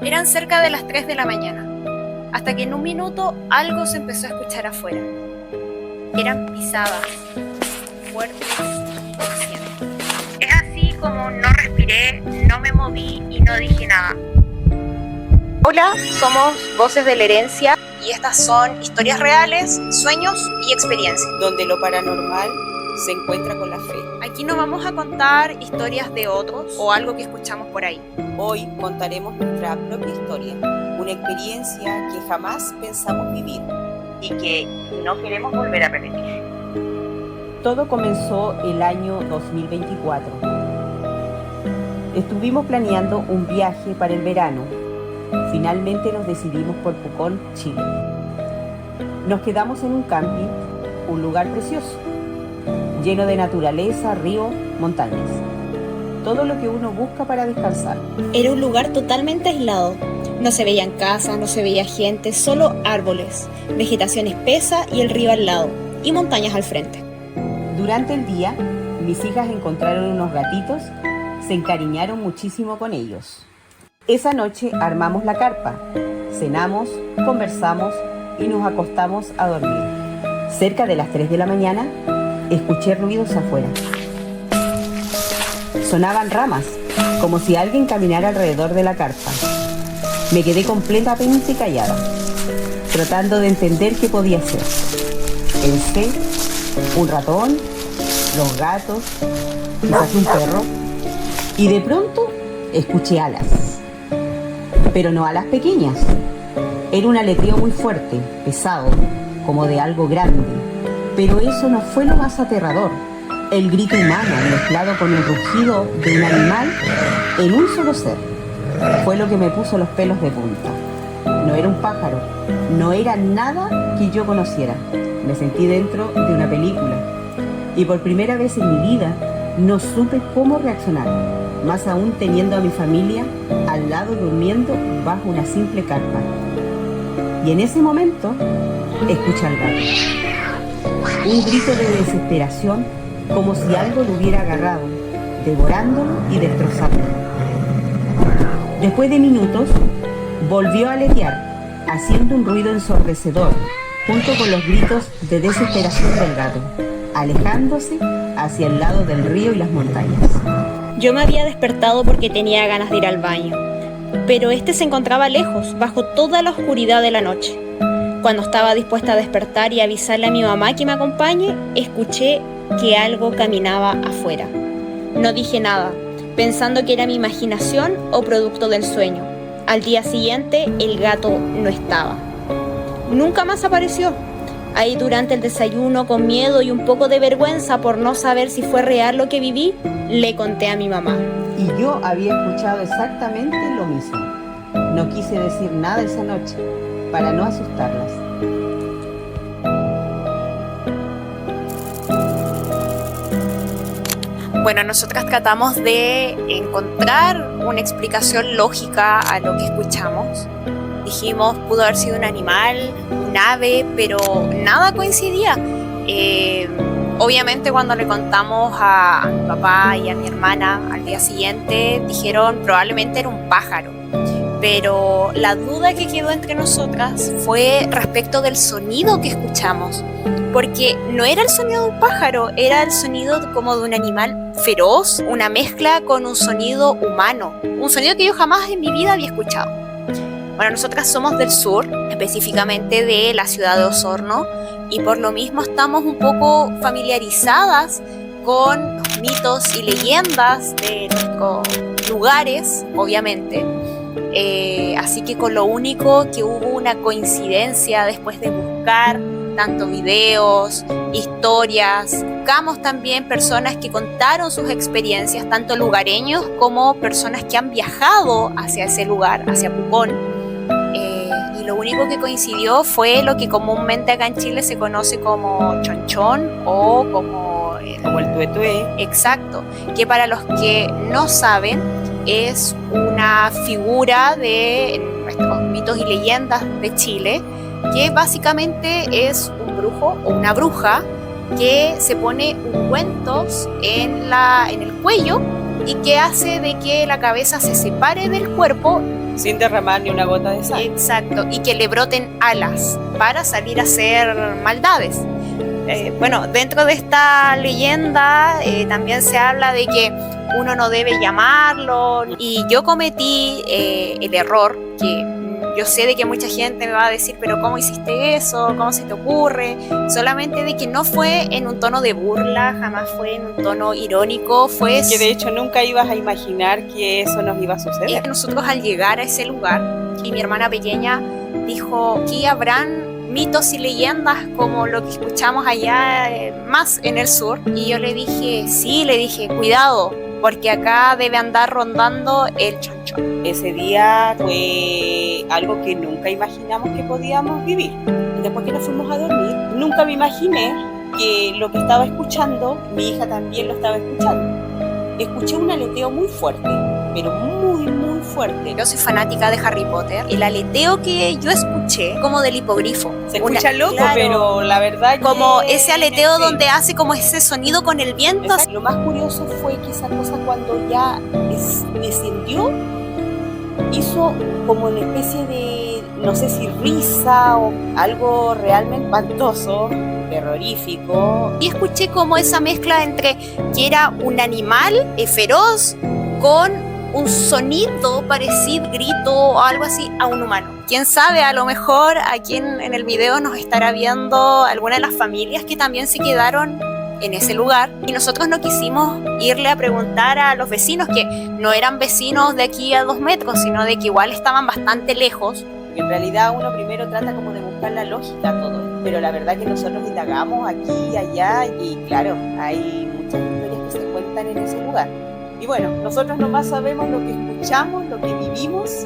Eran cerca de las 3 de la mañana, hasta que en un minuto algo se empezó a escuchar afuera. Eran pisadas, fuertes y conscientes. Es así como no respiré, no me moví y no dije nada. Hola, somos Voces de la Herencia y estas son historias reales, sueños y experiencias. Donde lo paranormal se encuentra con la fe. Aquí no vamos a contar historias de otros o algo que escuchamos por ahí. Hoy contaremos nuestra propia historia, una experiencia que jamás pensamos vivir y que no queremos volver a repetir. Todo comenzó el año 2024. Estuvimos planeando un viaje para el verano. Finalmente nos decidimos por Pucón, Chile. Nos quedamos en un camping, un lugar precioso, lleno de naturaleza, río, montañas. Todo lo que uno busca para descansar. Era un lugar totalmente aislado. No se veían casas, no se veía gente, solo árboles, vegetación espesa y el río al lado, y montañas al frente. Durante el día, mis hijas encontraron unos gatitos, se encariñaron muchísimo con ellos. Esa noche armamos la carpa, cenamos, conversamos y nos acostamos a dormir. Cerca de las 3 de la mañana, escuché ruidos afuera. Sonaban ramas, como si alguien caminara alrededor de la carpa. Me quedé completamente callada, tratando de entender qué podía ser. Pensé, un ratón, los gatos, quizás un perro, y de pronto escuché alas. Pero no alas pequeñas. Era un aleteo muy fuerte, pesado, como de algo grande. Pero eso no fue lo más aterrador. El grito humano mezclado con el rugido de un animal en un solo ser fue lo que me puso los pelos de punta. No era un pájaro, no era nada que yo conociera. Me sentí dentro de una película y por primera vez en mi vida no supe cómo reaccionar, más aún teniendo a mi familia al lado durmiendo bajo una simple carpa. Y en ese momento escuché al gato. Un grito de desesperación, como si algo lo hubiera agarrado, devorándolo y destrozándolo. Después de minutos, volvió a aletear, haciendo un ruido ensordecedor, junto con los gritos de desesperación del gato, alejándose hacia el lado del río y las montañas. Yo me había despertado porque tenía ganas de ir al baño, pero este se encontraba lejos, bajo toda la oscuridad de la noche. Cuando estaba dispuesta a despertar y avisarle a mi mamá que me acompañe, escuché que algo caminaba afuera. No dije nada, pensando que era mi imaginación o producto del sueño. Al día siguiente, el gato no estaba. Nunca más apareció. Ahí durante el desayuno, con miedo y un poco de vergüenza por no saber si fue real lo que viví, le conté a mi mamá. Y yo había escuchado exactamente lo mismo. No quise decir nada esa noche, para no asustarlas. Bueno, nosotras tratamos de encontrar una explicación lógica a lo que escuchamos. Dijimos, pudo haber sido un animal, un ave, pero nada coincidía. Obviamente cuando le contamos a mi papá y a mi hermana al día siguiente, dijeron probablemente era un pájaro. Pero la duda que quedó entre nosotras fue respecto del sonido que escuchamos. Porque no era el sonido de un pájaro, era el sonido como de un animal feroz, una mezcla con un sonido humano, un sonido que yo jamás en mi vida había escuchado. Bueno, nosotras somos del sur, específicamente de la ciudad de Osorno, y por lo mismo estamos un poco familiarizadas con los mitos y leyendas de nuestros lugares, obviamente. Así que con lo único que hubo una coincidencia después de buscar tanto videos, historias, buscamos también personas que contaron sus experiencias, tanto lugareños como personas que han viajado hacia ese lugar, hacia Pucón. Y lo único que coincidió fue lo que comúnmente acá en Chile se conoce como chonchón o como el tuetué. Exacto, que para los que no saben es una figura de nuestros mitos y leyendas de Chile, que básicamente es un brujo o una bruja que se pone ungüentos en el cuello y que hace de que la cabeza se separe del cuerpo. Sin derramar ni una gota de sangre. Exacto, y que le broten alas para salir a hacer maldades. Bueno, dentro de esta leyenda también se habla de que uno no debe llamarlo, y yo cometí el error, que yo sé de que mucha gente me va a decir, pero ¿cómo hiciste eso? ¿Cómo se te ocurre? Solamente de que no fue en un tono de burla, jamás fue en un tono irónico, fue... Que de hecho nunca ibas a imaginar que eso nos iba a suceder. Nosotros al llegar a ese lugar, y mi hermana pequeña dijo, aquí habrán mitos y leyendas como lo que escuchamos allá más en el sur. Y yo le dije, sí, le dije, cuidado, porque acá debe andar rondando el chonchón. Ese día fue algo que nunca imaginamos que podíamos vivir. Después que nos fuimos a dormir, nunca me imaginé que lo que estaba escuchando, mi hija también lo estaba escuchando. Escuché un aleteo muy fuerte, pero muy, muy fuerte. Yo soy fanática de Harry Potter. El aleteo que yo escuché, como del hipogrifo. Se escucha loco, claro, pero la verdad como que ese aleteo donde hace como ese sonido con el viento. Exacto. Lo más curioso fue que esa cosa cuando ya descendió, hizo como una especie de, no sé si risa o algo realmente espantoso, terrorífico. Y escuché como esa mezcla entre que era un animal feroz con un sonido parecido, grito o algo así, a un humano. Quién sabe, a lo mejor aquí en el video nos estará viendo alguna de las familias que también se quedaron en ese lugar, y nosotros no quisimos irle a preguntar a los vecinos, que no eran vecinos de aquí a 2 metros, sino de que igual estaban bastante lejos. En realidad uno primero trata como de buscar la lógica a todo esto, pero la verdad que nosotros indagamos aquí y allá, y claro, hay muchas historias que se cuentan en ese lugar. Y bueno, nosotros nomás sabemos lo que escuchamos, lo que vivimos,